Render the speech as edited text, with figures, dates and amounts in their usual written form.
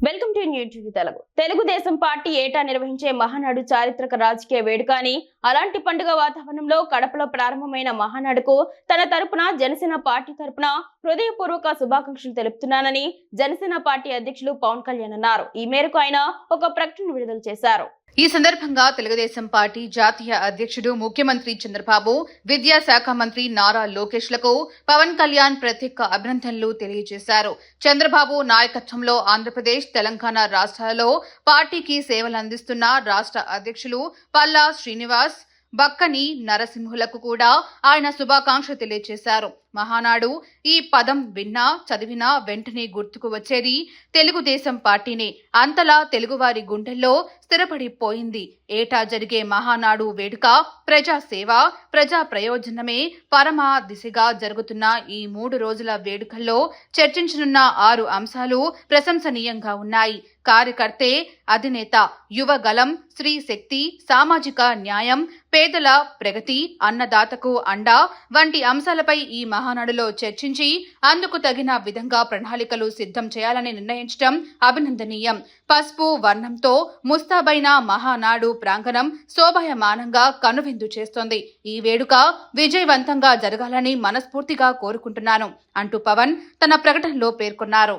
Welcome to new TV Telugu. Telugu Desam party ఏటా నిర్వహించే మహానాడు చారిత్రక రాజకీయ వేడుక అని, అలాంటి పండుగ వాతావరణంలో కడపలో ప్రారంభమైన మహానాడుకు తన తరపున జనసేన పార్టీ తరపున హృదయపూర్వక శుభాకాంక్షలు తెలుపుతున్నానని జనసేన పార్టీ అధ్యక్షులు పవన్ కళ్యాణ్ అన్నారు. ఈ మేరకు ఆయన ఒక ప్రకటన విడుదల చేశారు. ఈ సందర్భంగా తెలుగుదేశం పార్టీ జాతీయ అధ్యక్షుడు ముఖ్యమంత్రి చంద్రబాబు, విద్యాశాఖ మంత్రి నారా లోకేష్లకు పవన్ కళ్యాణ్ ప్రత్యేక అభినందనలు తెలియజేశారు. చంద్రబాబు నాయకత్వంలో ఆంధ్రప్రదేశ్, తెలంగాణ రాష్ట్రాలలో పార్టీకి సేవలు అందిస్తున్న రాష్ట్ర అధ్యక్షులు పల్లా శ్రీనివాస్, బక్కని నరసింహులకు కూడా ఆయన శుభాకాంక్షలు తెలియజేశారు. మహానాడు ఈ పదం విన్నా చదివినా వెంటనే గుర్తుకు వచ్చేది తెలుగుదేశం పార్టీనే. అంతలా తెలుగువారి గుండెల్లో స్థిరపడిపోయింది. ఏటా జరిగే మహానాడు వేడుక ప్రజాసేవ, ప్రజా ప్రయోజనమే పరమ దిశగా జరుగుతున్న ఈ 3 రోజుల వేడుకల్లో చర్చించనున్న 6 అంశాలు ప్రశంసనీయంగా ఉన్నాయి. కార్యకర్తే అధినేత, యువగలం, స్త్రీ శక్తి, సామాజిక న్యాయం, పేదల ప్రగతి, అన్నదాతకు అండా వంటి అంశాలపై ఈ మహానాడులో చర్చించి అందుకు తగిన విధంగా ప్రణాళికలు సిద్ధం చేయాలని నిర్ణయించడం అభినందనీయం. పసుపు వర్ణంతో ముస్తాబైన మహానాడు ప్రాంగణం శోభాయమానంగా కనువిందు చేస్తోంది. ఈ వేడుక విజయవంతంగా జరగాలని మనస్ఫూర్తిగా కోరుకుంటున్నాను అంటూ పవన్ తన ప్రకటనలో పేర్కొన్నారు.